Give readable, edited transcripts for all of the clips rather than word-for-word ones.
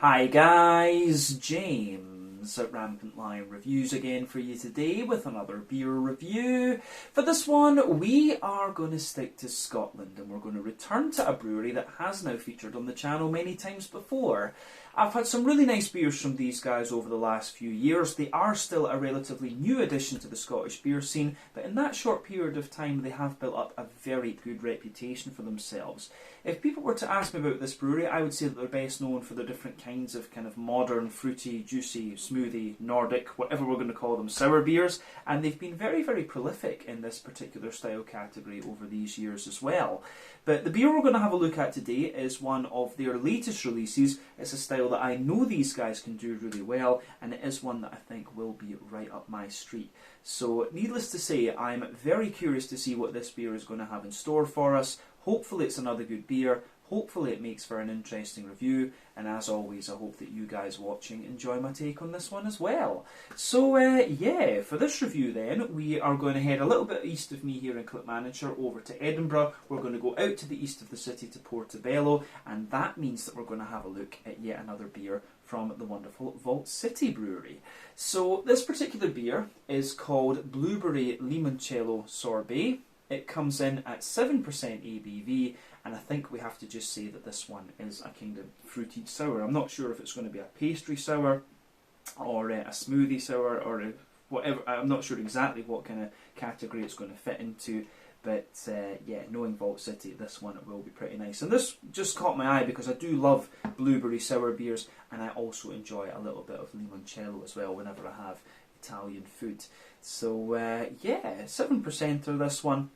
Hi guys, James at Rampant Lion Reviews again for you today with another beer review. For this one, we are going to stick to Scotland and we're going to return to a brewery that has now featured on the channel many times before. I've had some really nice beers from these guys over the last few years. They are still a relatively new addition to the Scottish beer scene, but in that short period of time they have built up a very good reputation for themselves. If people were to ask me about this brewery, I would say that they're best known for their different kinds of kind of modern, fruity, juicy, smoothie, Nordic, whatever we're going to call them, sour beers, and they've been very, very prolific in this particular style category over these years as well. But the beer we're going to have a look at today is one of their latest releases. It's a style that I know these guys can do really well, and it is one that I think will be right up my street. So needless to say, I'm very curious to see what this beer is going to have in store for us. Hopefully it's another good beer, hopefully it makes for an interesting review, and as always I hope that you guys watching enjoy my take on this one as well. So yeah, for this review then, we are going to head a little bit east of me here in Clipmanager over to Edinburgh. We're going to go out to the east of the city to Portobello, and that means that we're going to have a look at yet another beer from the wonderful Vault City Brewery. So this particular beer is called Blueberry Limoncello Sorbet. It comes in at 7% ABV, and I think we have to just say that this one is a kind of fruited sour. I'm not sure if it's going to be a pastry sour, or a smoothie sour, or whatever. I'm not sure exactly what kind of category it's going to fit into, but yeah, knowing Vault City, this one will be pretty nice. And this just caught my eye because I do love blueberry sour beers, and I also enjoy a little bit of limoncello as well whenever I have Italian food. So yeah, 7% of this one.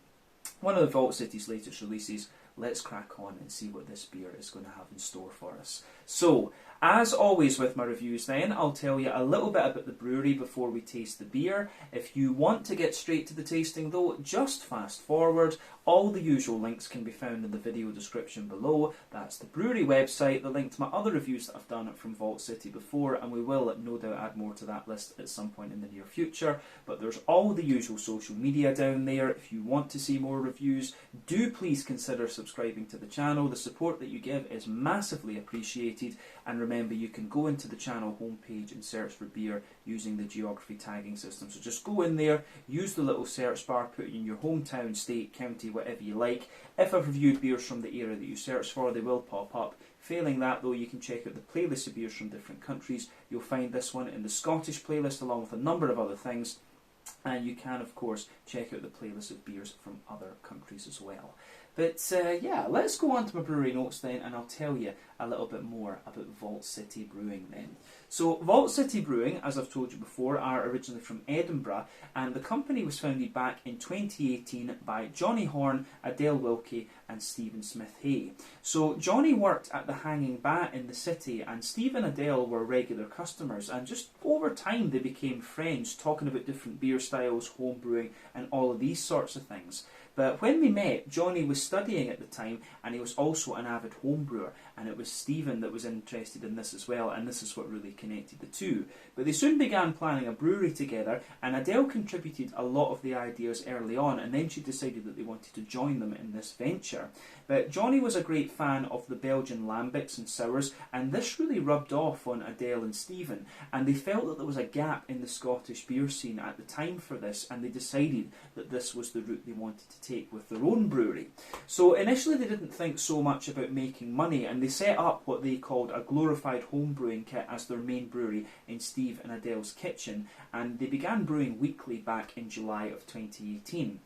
One of the Vault City's latest releases. Let's crack on and see what this beer is going to have in store for us. So, as always with my reviews then, I'll tell you a little bit about the brewery before we taste the beer. If you want to get straight to the tasting though, just fast forward. All the usual links can be found in the video description below. That's the brewery website, the link to my other reviews that I've done from Vault City before, and we will no doubt add more to that list at some point in the near future. But there's all the usual social media down there. If you want to see more reviews, do please consider subscribing to the channel. The support that you give is massively appreciated, and remember you can go into the channel homepage and search for beer using the geography tagging system. So just go in there, use the little search bar, put in your hometown, state, county, whatever you like. If I've reviewed beers from the area that you search for, they will pop up. Failing that though, you can check out the playlist of beers from different countries. You'll find this one in the Scottish playlist along with a number of other things. And you can of course check out the playlist of beers from other countries as well. But yeah, let's go on to my brewery notes then, and I'll tell you a little bit more about Vault City Brewing then. So Vault City Brewing, as I've told you before, are originally from Edinburgh, and the company was founded back in 2018 by Johnny Horn, Adele Wilkie and Stephen Smith Hay. So Johnny worked at the Hanging Bat in the city, and Steve and Adele were regular customers, and just over time they became friends, talking about different beer styles, home brewing and all of these sorts of things. But when they met, Johnny was studying at the time, and he was also an avid home brewer, and it was Stephen that was interested in this as well, and this is what really connected the two. But they soon began planning a brewery together, and Adele contributed a lot of the ideas early on, and then she decided that they wanted to join them in this venture. But Johnny was a great fan of the Belgian lambics and sours, and this really rubbed off on Adele and Stephen, and they felt that there was a gap in the Scottish beer scene at the time for this, and they decided that this was the route they wanted to take with their own brewery. So initially they didn't think so much about making money, and they set up what they called a glorified home brewing kit as their main brewery in Steve and Adele's kitchen, and they began brewing weekly back in July of 2018.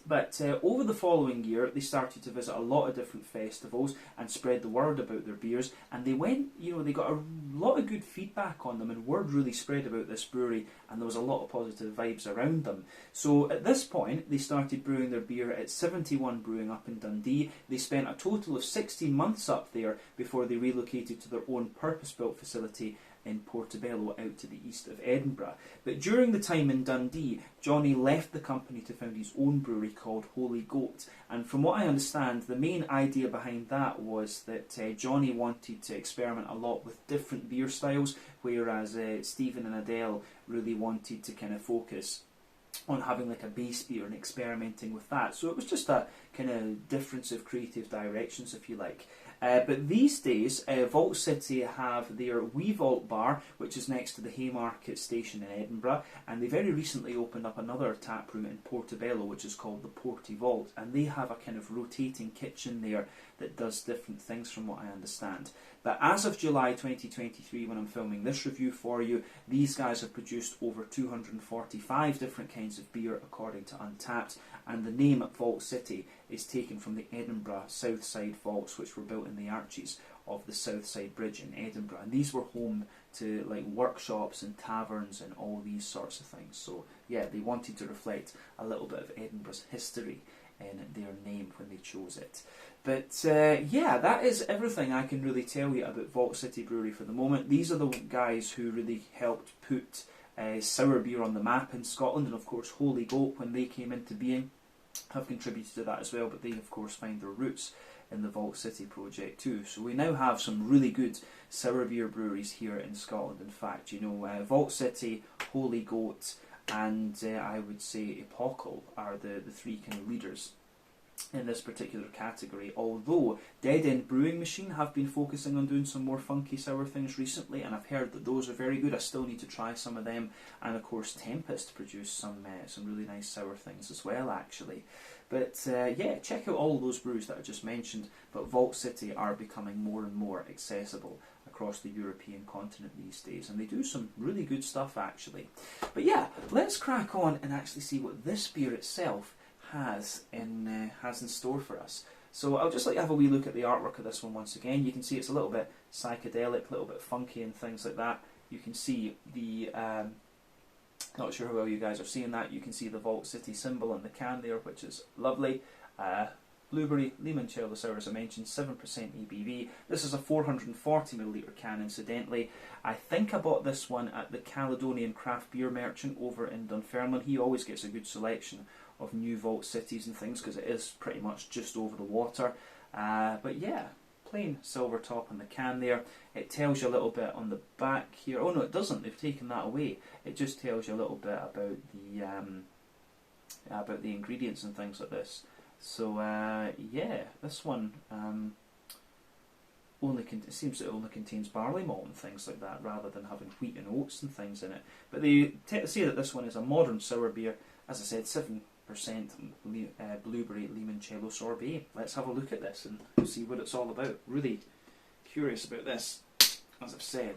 But over the following year, they started to visit a lot of different festivals and spread the word about their beers. And they went, they got a lot of good feedback on them, and word really spread about this brewery, and there was a lot of positive vibes around them. So at this point, they started brewing their beer at 71 Brewing up in Dundee. They spent a total of 16 months up there before they relocated to their own purpose-built facility in Portobello out to the east of Edinburgh. But during the time in Dundee, Johnny left the company to found his own brewery called Holy Goat, and from what I understand, the main idea behind that was that Johnny wanted to experiment a lot with different beer styles, whereas Stephen and Adele really wanted to kind of focus on having like a base beer and experimenting with that. So it was just a kind of difference of creative directions, if you like. But these days, Vault City have their Wee Vault bar, which is next to the Haymarket station in Edinburgh, and they very recently opened up another tap room in Portobello, which is called the Porty Vault, and they have a kind of rotating kitchen there that does different things from what I understand. But as of July 2023, when I'm filming this review for you, these guys have produced over 245 different kinds of beer according to Untappd, and the name Vault City is taken from the Edinburgh South Side vaults, which were built in the arches of the South Side Bridge in Edinburgh, and these were home to like workshops and taverns and all these sorts of things. So yeah, they wanted to reflect a little bit of Edinburgh's history in their name when they chose it. But yeah, that is everything I can really tell you about Vault City Brewery for the moment. These are the guys who really helped put sour beer on the map in Scotland, and of course Holy Goat, when they came into being, have contributed to that as well, but they of course find their roots in the Vault City project too. So we now have some really good sour beer breweries here in Scotland. In fact, you know, Vault City, Holy Goat, and I would say Epochal are the three kind of leaders in this particular category, although Dead End Brewing Machine have been focusing on doing some more funky sour things recently, and I've heard that those are very good. I still need to try some of them, and of course Tempest produce some really nice sour things as well actually. But yeah, check out all those brews that I just mentioned, but Vault City are becoming more and more accessible across the European continent these days, and they do some really good stuff actually. But yeah, let's crack on and actually see what this beer itself has in store for us. So I'll just like to have a wee look at the artwork of this one once again. You can see it's a little bit psychedelic, a little bit funky and things like that. You can see the, not sure how well you guys are seeing that, you can see the Vault City symbol on the can there, which is lovely. Blueberry Limoncello Sour, as I mentioned, 7% ABV. This is a 440ml can, incidentally. I think I bought this one at the Caledonian Craft Beer Merchant over in Dunfermline. He always gets a good selection of new Vault Cities and things, because it is pretty much just over the water. But yeah, plain silver top on the can there. It tells you a little bit on the back here. Oh no, it doesn't. They've taken that away. It just tells you a little bit about the ingredients and things like this. So yeah, this one it seems it only contains barley malt and things like that, rather than having wheat and oats and things in it. But they say that this one is a modern sour beer. As I said, 7% blueberry limoncello sorbet. Let's have a look at this and see what it's all about. Really curious about this, as I've said.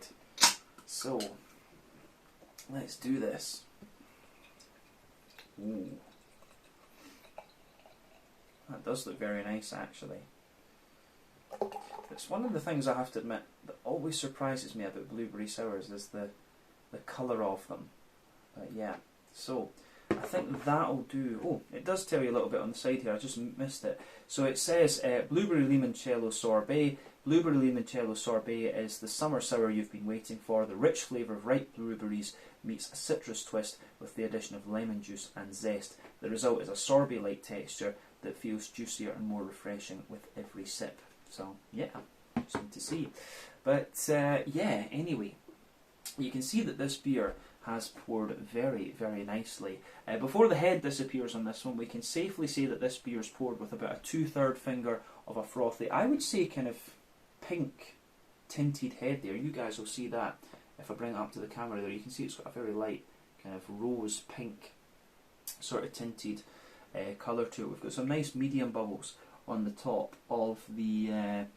So let's do this. Ooh. That does look very nice actually. It's one of the things I have to admit that always surprises me about blueberry sours is the colour of them. But yeah, so I think that'll do. Oh, it does tell you a little bit on the side here, I just missed it. So it says Blueberry Limoncello Sorbet. Blueberry Limoncello Sorbet is the summer sour you've been waiting for. The rich flavour of ripe blueberries meets a citrus twist with the addition of lemon juice and zest. The result is a sorbet-like texture that feels juicier and more refreshing with every sip. So yeah, something to see. But yeah, anyway, you can see that this beer has poured very, very nicely. Before the head disappears on this one, we can safely say that this beer is poured with about a 2/3 finger of a frothy, I would say kind of pink tinted head there. You guys will see that if I bring it up to the camera there. You can see it's got a very light kind of rose pink sort of tinted colour to it. We've got some nice medium bubbles on the top of the,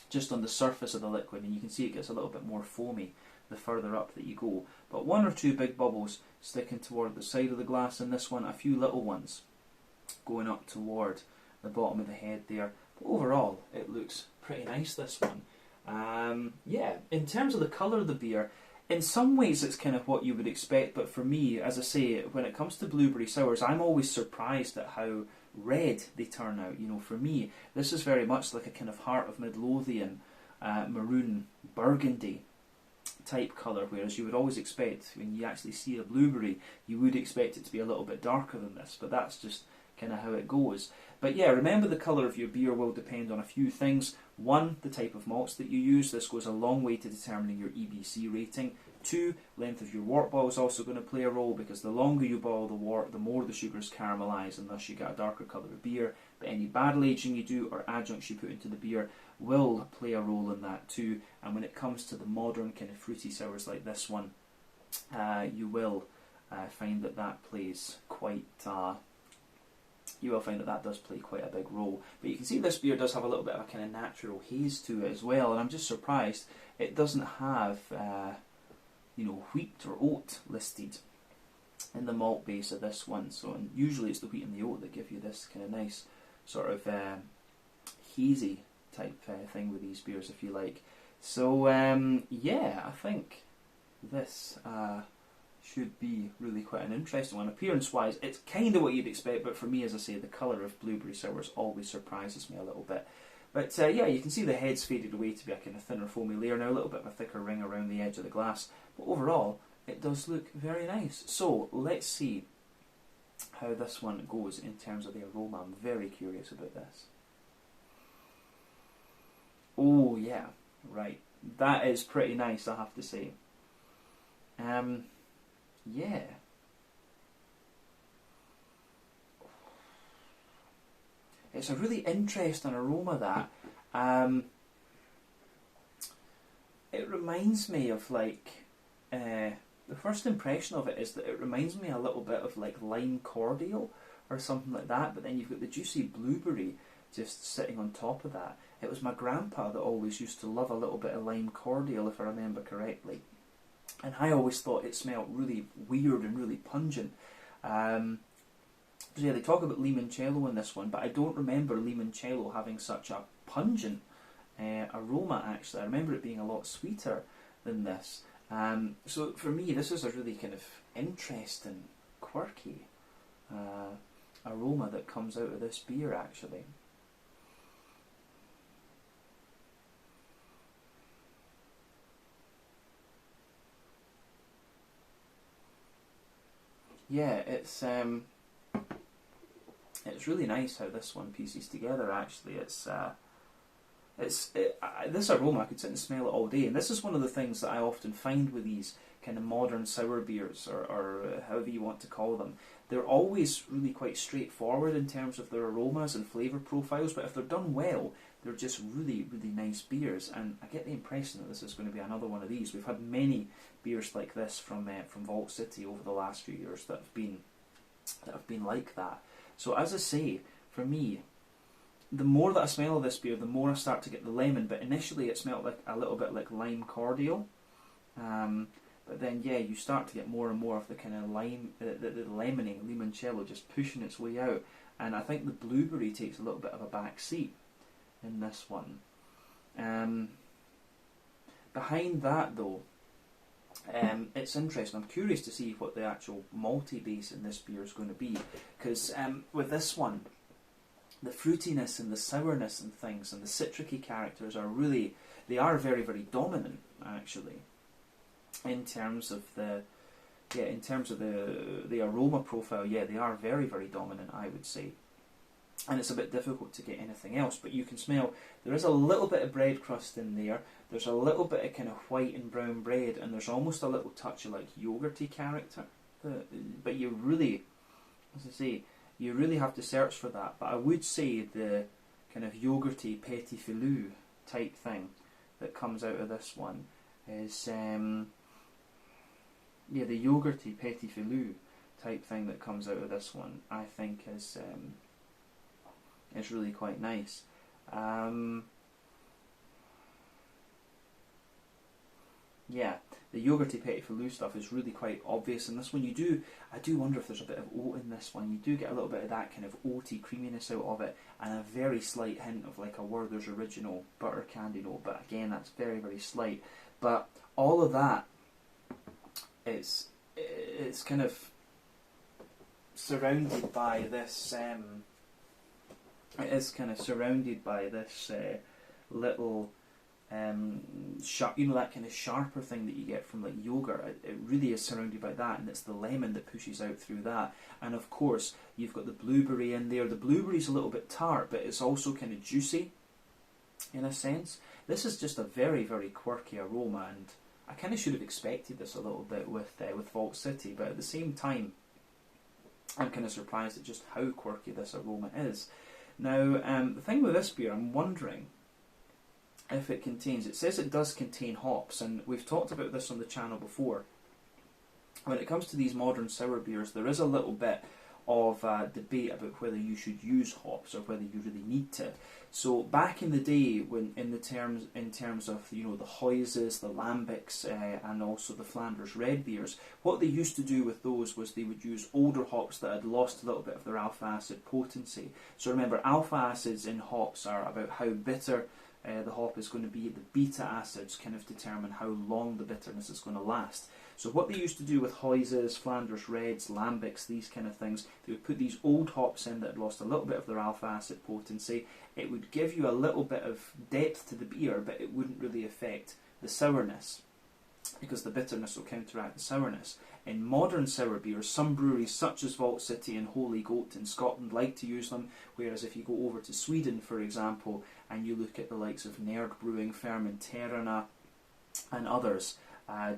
just on the surface of the liquid, and you can see it gets a little bit more foamy the further up that you go. But one or two big bubbles sticking toward the side of the glass in this one, a few little ones going up toward the bottom of the head there. But overall, it looks pretty nice, this one. Yeah, in terms of the colour of the beer, in some ways it's kind of what you would expect, but for me, as I say, when it comes to blueberry sours, I'm always surprised at how red they turn out. You know, for me, this is very much like a kind of Heart of Midlothian maroon burgundy type colour, whereas you would always expect, when you actually see a blueberry, you would expect it to be a little bit darker than this, but that's just kind of how it goes. But yeah, remember the colour of your beer will depend on a few things. One, the type of malts that you use. This goes a long way to determining your EBC rating. Two, length of your wort boil is also going to play a role, because the longer you boil the wort, the more the sugars caramelise, and thus you get a darker colour of beer. But any barrel aging you do or adjuncts you put into the beer will play a role in that too. And when it comes to the modern kind of fruity sours like this one, you will find that that plays quite. You will find that that does play quite a big role. But you can see this beer does have a little bit of a kind of natural haze to it as well, and I'm just surprised it doesn't have you know, wheat or oat listed in the malt base of this one. So and usually it's the wheat and the oat that give you this kind of nice sort of hazy type thing with these beers, if you like. So yeah, I think this should be really quite an interesting one. Appearance wise, it's kind of what you'd expect, but for me, as I say, the colour of blueberry sours always surprises me a little bit. But yeah, you can see the head's faded away to be a kind of thinner foamy layer now, a little bit of a thicker ring around the edge of the glass, but overall it does look very nice. So let's see how this one goes in terms of the aroma. I'm very curious about this. Oh yeah, right, that is pretty nice, I have to say. Yeah. It's a really interesting aroma, that. It reminds me of like, the first impression of it is that it reminds me a little bit of like lime cordial or something like that, but then you've got the juicy blueberry just sitting on top of that. It was my grandpa that always used to love a little bit of lime cordial, if I remember correctly. And I always thought it smelled really weird and really pungent. So yeah, they talk about limoncello in this one, but I don't remember limoncello having such a pungent aroma, actually. I remember it being a lot sweeter than this. So for me, this is a really kind of interesting, quirky aroma that comes out of this beer, actually. Yeah, it's really nice how this one pieces together. Actually, this aroma, I could sit and smell it all day, and this is one of the things that I often find with these kind of modern sour beers, or however you want to call them. They're always really quite straightforward in terms of their aromas and flavour profiles, but if they're done well, they're just really, really nice beers. And I get the impression that this is going to be another one of these. We've had many beers like this from Vault City over the last few years that have been like that. So as I say, for me, the more that I smell of this beer, the more I start to get the lemon. But initially, it smelled like a little bit like lime cordial. But then, yeah, you start to get more and more of the kind of lime, the lemoning, limoncello just pushing its way out. And I think the blueberry takes a little bit of a back seat in this one. Behind that, though, it's interesting. I'm curious to see what the actual malty base in this beer is going to be, because with this one, the fruitiness and the sourness and things and the citricy characters are really, they are very, very dominant, actually, in terms of the aroma profile. Yeah, they are very, very dominant, I would say. And it's a bit difficult to get anything else, but you can smell there is a little bit of bread crust in there. There's a little bit of kind of white and brown bread, and there's almost a little touch of like yogurty character. But you really, as I say, you really have to search for that. But I would say the kind of yogurty petit filou type thing that comes out of this one is, yeah, the yogurty petit filou type thing that comes out of this one, I think is really quite nice. Yeah, the yogurty petit filou stuff is really quite obvious in this one. I do wonder if there's a bit of oat in this one. You do get a little bit of that kind of oaty creaminess out of it, and a very slight hint of like a Werther's Original butter candy note, but again, that's very, very slight. But all of that, it's kind of surrounded by this, it is kind of surrounded by this little sharp, you know, that kind of sharper thing that you get from like yogurt. It really is surrounded by that, and it's the lemon that pushes out through that. And of course, you've got the blueberry in there. The blueberry's a little bit tart, but it's also kind of juicy in a sense. This is just a very, very quirky aroma, and I kind of should have expected this a little bit with Vault City, but at the same time, I'm kind of surprised at just how quirky this aroma is. Now, the thing with this beer, I'm wondering if it contains, it says it does contain hops, and we've talked about this on the channel before. When it comes to these modern sour beers, there is a little bit of debate about whether you should use hops or whether you really need to. So back in the day, when in terms of, you know, the Huyses, the Lambics, and also the Flanders red beers, what they used to do with those was they would use older hops that had lost a little bit of their alpha acid potency. So remember, alpha acids in hops are about how bitter the hop is going to be. The beta acids kind of determine how long the bitterness is going to last. So what they used to do with Huyses, Flanders Reds, Lambics, these kind of things, they would put these old hops in that had lost a little bit of their alpha acid potency. It would give you a little bit of depth to the beer, but it wouldn't really affect the sourness, because the bitterness will counteract the sourness. In modern sour beers, some breweries such as Vault City and Holy Goat in Scotland like to use them, whereas if you go over to Sweden, for example, and you look at the likes of Nerd Brewing, Fermenterarna and others,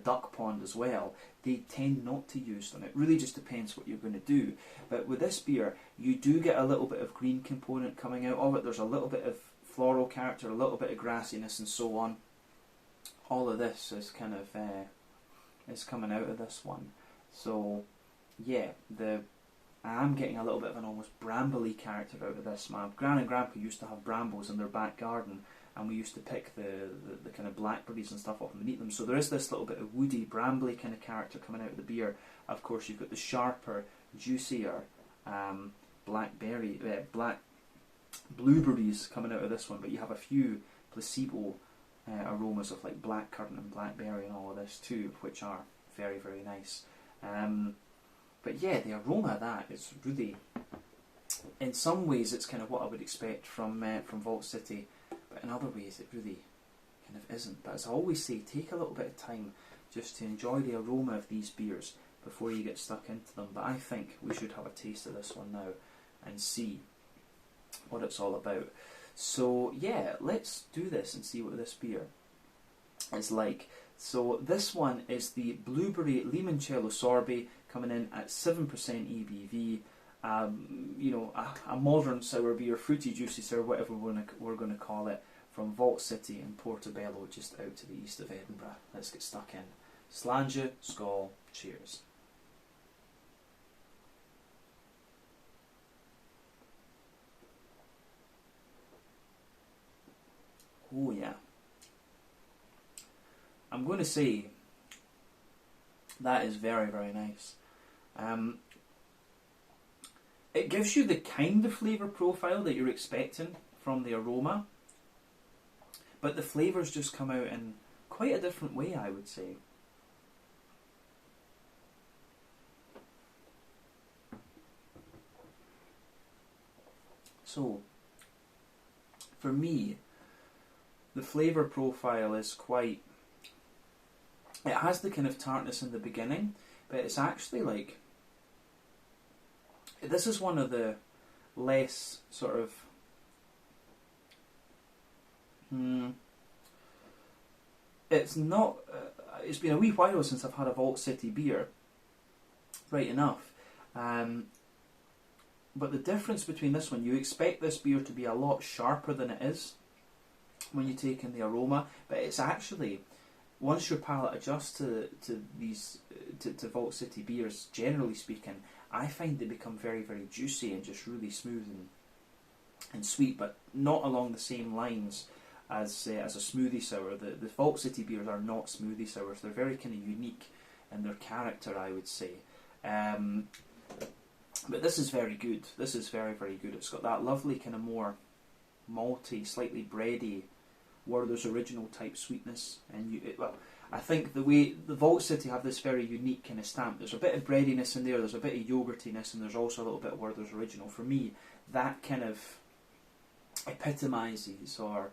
Duck Pond as well, they tend not to use them. It really just depends what you're going to do. But with this beer, you do get a little bit of green component coming out of it. There's a little bit of floral character, a little bit of grassiness and so on. All of this is kind of is coming out of this one. So yeah, I am getting a little bit of an almost brambly character out of this. My gran and grandpa used to have brambles in their back garden, and we used to pick the kind of blackberries and stuff off them and eat them. So there is this little bit of woody, brambly kind of character coming out of the beer. Of course, you've got the sharper, juicier black blueberries coming out of this one, but you have a few placebo aromas of like blackcurrant and blackberry and all of this too, which are very, very nice. But yeah, the aroma of that is really, in some ways, it's kind of what I would expect from Vault City, but in other ways, it really kind of isn't. But as I always say, take a little bit of time just to enjoy the aroma of these beers before you get stuck into them. But I think we should have a taste of this one now and see what it's all about. So yeah, let's do this and see what this beer is like. So this one is the Blueberry Limoncello Sorbet, coming in at 7% EBV. You know, a modern sour beer, fruity, juicy sour, whatever we're going to call it, from Vault City in Portobello, just out to the east of Edinburgh. Let's get stuck in. Sláinte, skål, cheers. Oh yeah. I'm going to say that is very, very nice. It gives you the kind of flavour profile that you're expecting from the aroma, but the flavours just come out in quite a different way, I would say. So, for me, the flavour profile is quite... It has the kind of tartness in the beginning, but it's actually like... This is one of the less sort of... It's not... it's been a wee while since I've had a Vault City beer, right enough. But the difference between this one, you expect this beer to be a lot sharper than it is when you take in the aroma, but it's actually... Once your palate adjusts to Vault City beers, generally speaking, I find they become very, very juicy and just really smooth and sweet, but not along the same lines as a smoothie sour. The Vault City beers are not smoothie sours. They're very kind of unique in their character, I would say. But this is very good. This is very, very good. It's got that lovely kind of more malty, slightly bready, Werther's Original type sweetness, and well, I think the way the Vault City have this very unique kind of stamp. There's a bit of breadiness in there, there's a bit of yogurtiness, and there's also a little bit of Werther's Original. For me, that kind of epitomises, or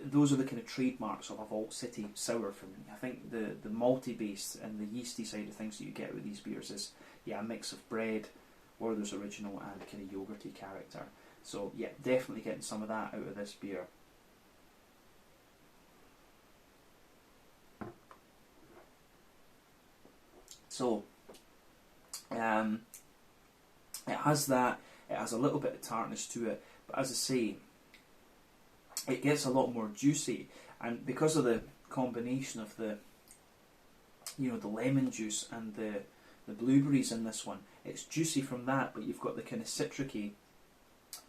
those are the kind of trademarks of a Vault City sour for me. I think the malty base and the yeasty side of things that you get with these beers is, yeah, a mix of bread, Werther's Original, and kind of yogurty character. So yeah, definitely getting some of that out of this beer. So, it has that, it has a little bit of tartness to it, but as I say, it gets a lot more juicy, and because of the combination of the the lemon juice and the blueberries in this one, it's juicy from that, but you've got the kind of citricy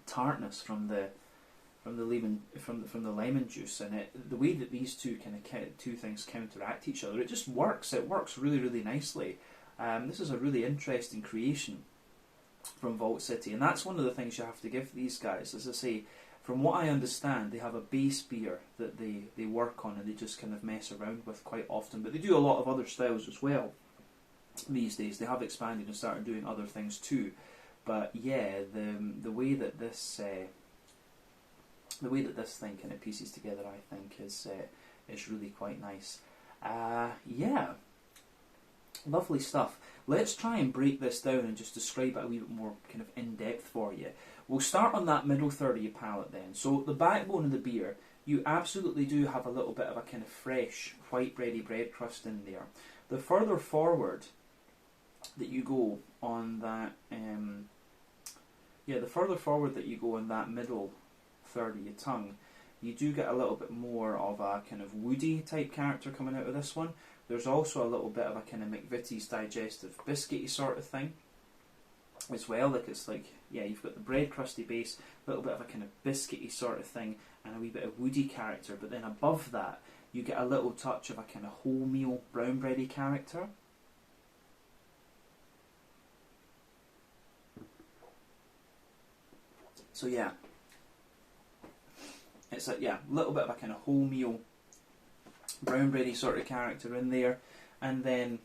tartness from the lemon juice, and the way that these two things counteract each other, it just works. It works really, really nicely. This is a really interesting creation from Vault City, and that's one of the things you have to give these guys. As I say, from what I understand, they have a base beer that they work on and they just kind of mess around with quite often, but they do a lot of other styles as well these days. They have expanded and started doing other things too, but yeah, the way that this thing kind of pieces together, I think, is really quite nice. Yeah, lovely stuff. Let's try and break this down and just describe it a wee bit more kind of in depth for you. We'll start on that middle third of your palate then. So the backbone of the beer, you absolutely do have a little bit of a kind of fresh white bready bread crust in there. The further forward that you go on that, the further forward that you go in that middle third of your tongue, you do get a little bit more of a kind of woody type character coming out of this one. There's also a little bit of a kind of McVitie's digestive biscuity sort of thing as well. Like it's like, yeah, you've got the bread crusty base, a little bit of a kind of biscuity sort of thing, and a wee bit of woody character. But then above that, you get a little touch of a kind of wholemeal brown bready character. So yeah, it's a little bit of a kind of wholemeal brown bready sort of character in there, and then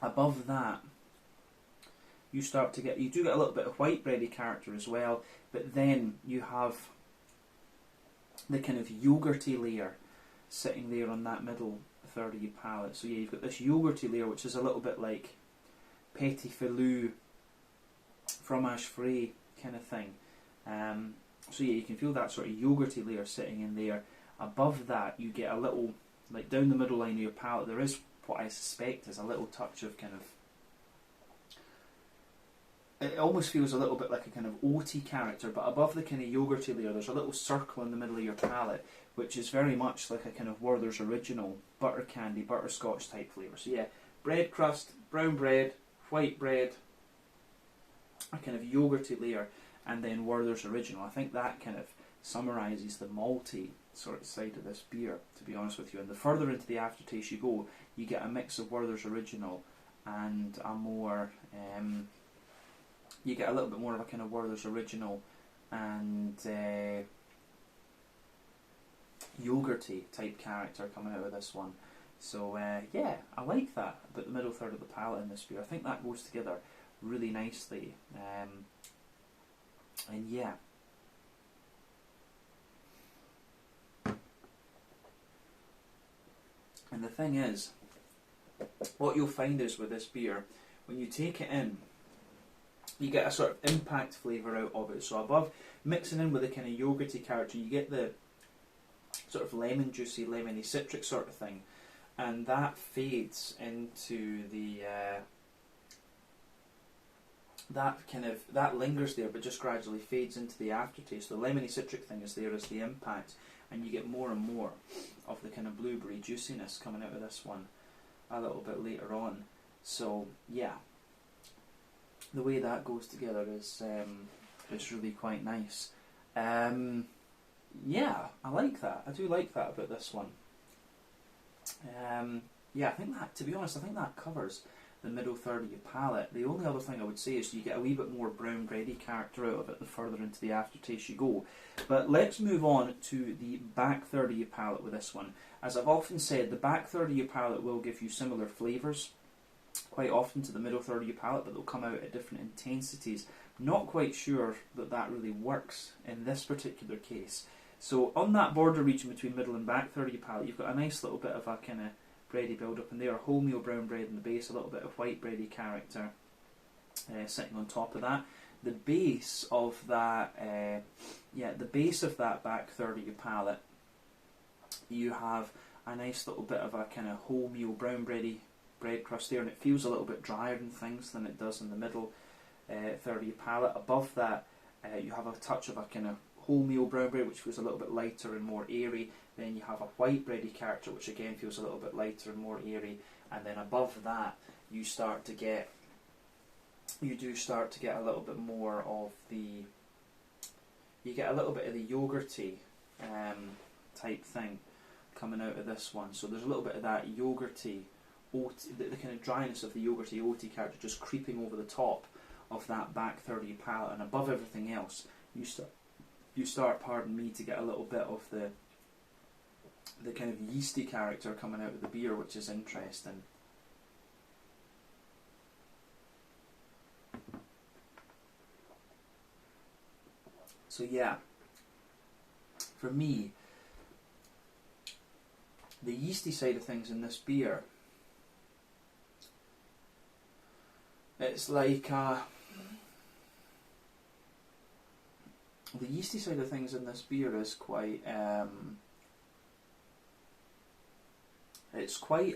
above that you do get a little bit of white bready character as well, but then you have the kind of yogurty layer sitting there on that middle third of your palate. So yeah, you've got this yogurty layer which is a little bit like petit filou, fromage frais kind of thing. So yeah, you can feel that sort of yogurty layer sitting in there. Above that, you get a little, like down the middle line of your palate, there is what I suspect is a little touch of kind of, it almost feels a little bit like a kind of oaty character, but above the kind of yogurty layer, there's a little circle in the middle of your palate, which is very much like a kind of Werther's Original butter candy, butterscotch type flavour. So yeah, bread crust, brown bread, white bread, a kind of yogurty layer, and then Werther's Original. I think that kind of summarises the malty sort of side of this beer, to be honest with you. And the further into the aftertaste you go, you get a mix of Werther's Original and a more, you get a little bit more of a kind of Werther's Original and yogurty type character coming out of this one. So yeah, I like that about the middle third of the palate in this beer. I think that goes together really nicely. And yeah. And the thing is, what you'll find is with this beer, when you take it in, you get a sort of impact flavour out of it. So above, mixing in with the kind of yogurty character, you get the sort of lemon juicy, lemony citric sort of thing, and that fades into the that lingers there, but just gradually fades into the aftertaste. The lemony citric thing is there as the impact, and you get more and more of the kind of blueberry juiciness coming out of this one a little bit later on. So yeah, the way that goes together is really quite nice. Yeah, I like that. I do like that about this one. Yeah, I think that, to be honest, I think that covers the middle third of your palate. The only other thing I would say is you get a wee bit more brown bready character out of it the further into the aftertaste you go. But let's move on to the back third of your palate with this one. As I've often said, the back third of your palate will give you similar flavours quite often to the middle third of your palate, but they'll come out at different intensities. Not quite sure that that really works in this particular case. So on that border region between middle and back third of your palate, you've got a nice little bit of a kind of bready build up in there, wholemeal brown bread in the base, a little bit of white bready character sitting on top of that. The base of that, the base of that back third of your palate, you have a nice little bit of a kind of wholemeal brown bready bread crust there, and it feels a little bit drier in things than it does in the middle third of your palate. Above that, you have a touch of a kind of wholemeal brown bread, which feels a little bit lighter and more airy. Then you have a white bready character, which again feels a little bit lighter and more airy. And then above that, you do start to get a little bit more of the, you get a little bit of the yogurty type thing coming out of this one. So there's a little bit of that yogurty, the kind of dryness of the yogurty oaty character just creeping over the top of that back third of your palate, and above everything else, you start, pardon me, to get a little bit of the kind of yeasty character coming out of the beer, which is interesting. So yeah, for me, the yeasty side of things in this beer, it's like the yeasty side of things in this beer is quite it's quite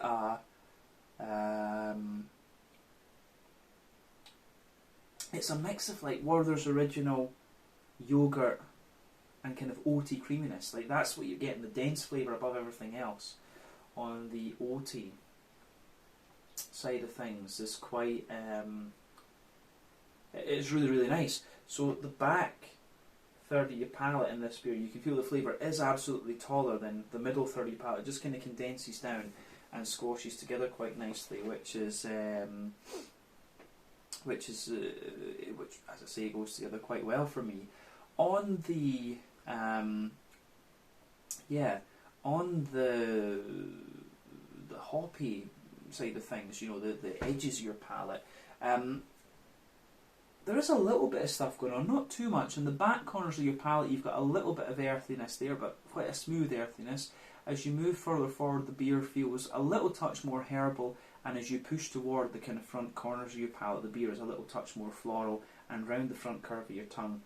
it's a mix of like Werther's Original yogurt and kind of oaty creaminess. Like that's what you're getting, the dense flavour above everything else on the oaty side of things is quite it's really, really nice. So the back third of your palate in this beer, you can feel the flavour is absolutely taller than the middle third of your palate. It just kind of condenses down and squashes together quite nicely, which as I say, goes together quite well for me. On the on the hoppy side of things, you know, the edges of your palate, there is a little bit of stuff going on, not too much. In the back corners of your palate, you've got a little bit of earthiness there, but quite a smooth earthiness. As you move further forward, the beer feels a little touch more herbal, and as you push toward the kind of front corners of your palate, the beer is a little touch more floral, and round the front curve of your tongue,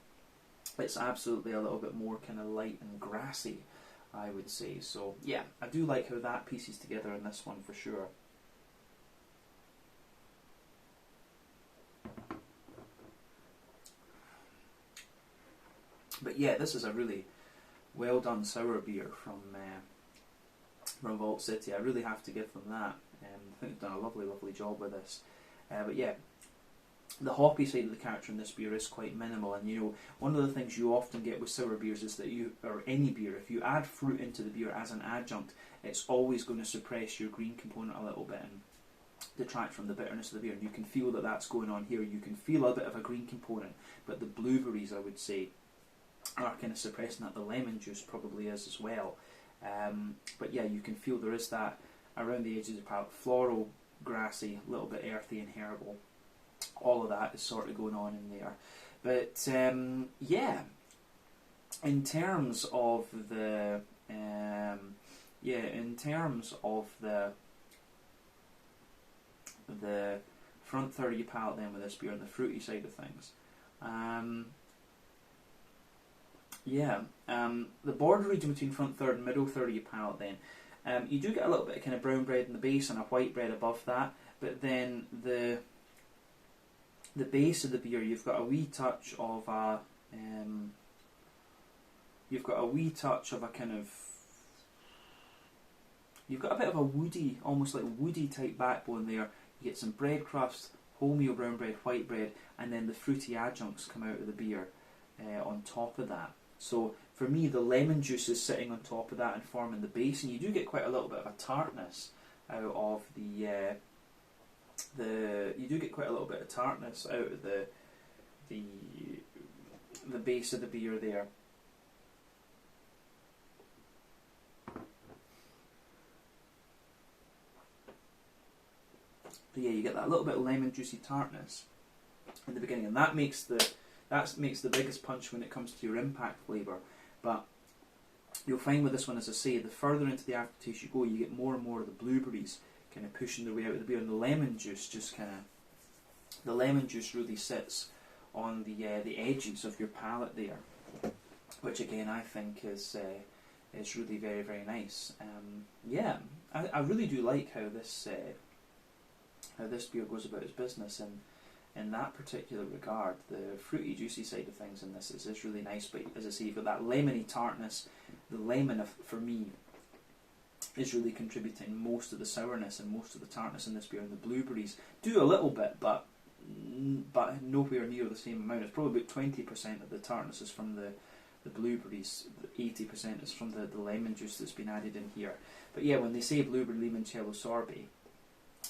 it's absolutely a little bit more kind of light and grassy, I would say. So yeah, I do like how that pieces together in this one for sure. But yeah, this is a really well done sour beer from Vault City. I really have to give them that. I think they've done a lovely, lovely job with this. But yeah, the hoppy side of the character in this beer is quite minimal, and you know, one of the things you often get with sour beers is that or any beer, if you add fruit into the beer as an adjunct, it's always going to suppress your green component a little bit and detract from the bitterness of the beer. And you can feel that that's going on here. You can feel a bit of a green component, but the blueberries, I would say, are kind of suppressing that. The lemon juice probably is as well. But yeah, you can feel there is that around the edges of the palate, floral, grassy, a little bit earthy and herbal. All of that is sort of going on in there. But yeah, in terms of the the front third of your palate then with this beer and the fruity side of things. The border region between front third and middle third of your palate then, you do get a little bit of kind of brown bread in the base and a white bread above that, but then the base of the beer, you've got a wee touch of a you've got a bit of a woody, almost like woody type backbone there. You get some bread crusts, wholemeal brown bread, white bread, and then the fruity adjuncts come out of the beer on top of that. So for me, the lemon juice is sitting on top of that and forming the base, and you do get quite a little bit of a tartness out of the base of the beer there. But yeah, you get that little bit of lemon juicy tartness in the beginning, and that makes the biggest punch when it comes to your impact flavour. But you'll find with this one, as I say, the further into the aftertaste you go, you get more and more of the blueberries kind of pushing their way out of the beer, and the lemon juice really sits on the edges of your palate there, which again I think is really very, very nice. I really do like how this beer goes about its business, and in that particular regard. The fruity, juicy side of things in this is really nice, but as I say, you've got that lemony tartness. The lemon, for me, is really contributing most of the sourness and most of the tartness in this beer, and the blueberries do a little bit, but nowhere near the same amount. It's probably about 20% of the tartness is from the blueberries, 80% is from the lemon juice that's been added in here. But yeah, when they say blueberry limoncello sorbet,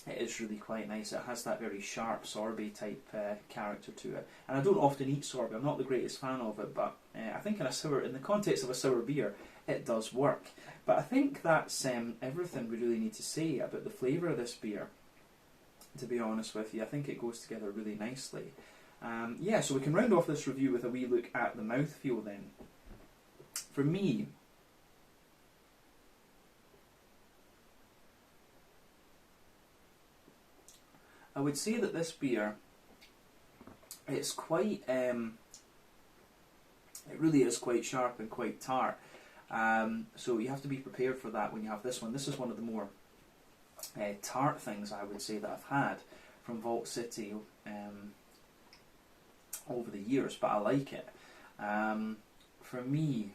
it is really quite nice. It has that very sharp sorbet type character to it. And I don't often eat sorbet. I'm not the greatest fan of it, but I think in the context of a sour beer, it does work. But I think that's everything we really need to say about the flavour of this beer, to be honest with you. I think it goes together really nicely. Yeah, so we can round off this review with a wee look at the mouthfeel then. For me, I would say that this beer, it's quite, it really is quite sharp and quite tart. So you have to be prepared for that when you have this one. This is one of the more tart things I would say that I've had from Vault City over the years, but I like it. For me,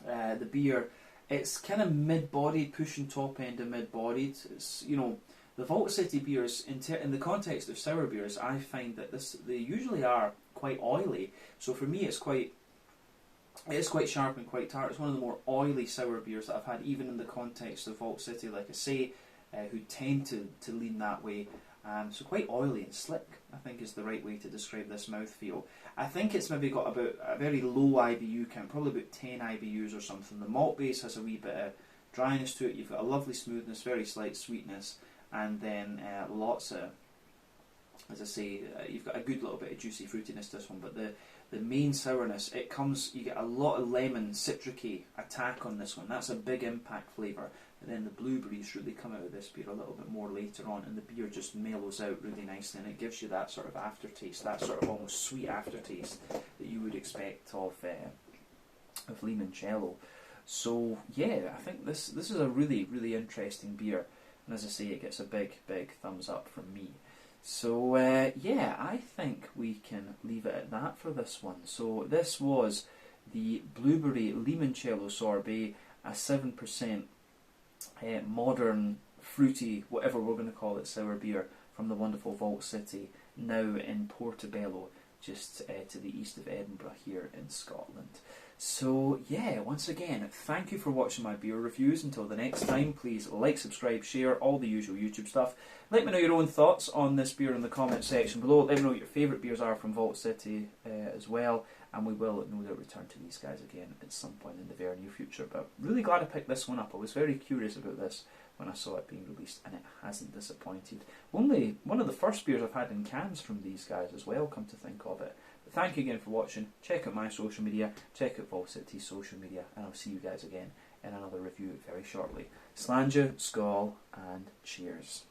the beer, it's kind of mid-bodied, pushing top end of mid-bodied. It's, you know, the Vault City beers, in the context of sour beers, I find that they usually are quite oily. So for me, it is quite sharp and quite tart. It's one of the more oily sour beers that I've had, even in the context of Vault City, like I say, who tend to lean that way. So quite oily and slick, I think, is the right way to describe this mouthfeel. I think it's maybe got about a very low IBU count, probably about 10 IBUs or something. The malt base has a wee bit of dryness to it. You've got a lovely smoothness, very slight sweetness, and then lots of, as I say, you've got a good little bit of juicy fruitiness to this one, but the main sourness, you get a lot of lemon, citricy attack on this one. That's a big impact flavour. And then the blueberries really come out of this beer a little bit more later on, and the beer just mellows out really nicely, and it gives you that sort of aftertaste, that sort of almost sweet aftertaste that you would expect of limoncello. So yeah, I think this is a really, really interesting beer, and as I say, it gets a big, big thumbs up from me. So yeah, I think we can leave it at that for this one. So this was the Blueberry Limoncello Sorbet, a 7% modern, fruity, whatever we're going to call it, sour beer from the wonderful Vault City, now in Portobello, just to the east of Edinburgh here in Scotland. So yeah, once again, thank you for watching my beer reviews. Until the next time, please like, subscribe, share, all the usual YouTube stuff. Let me know your own thoughts on this beer in the comment section below. Let me know what your favourite beers are from Vault City as well, and we will no doubt return to these guys again at some point in the very near future. But really glad I picked this one up. I was very curious about this when I saw it being released, and it hasn't disappointed. Only one of the first beers I've had in cans from these guys as well, come to think of it. But thank you again for watching. Check out my social media, check out Vault City's social media, and I'll see you guys again in another review very shortly. Slàinte, skål, and cheers.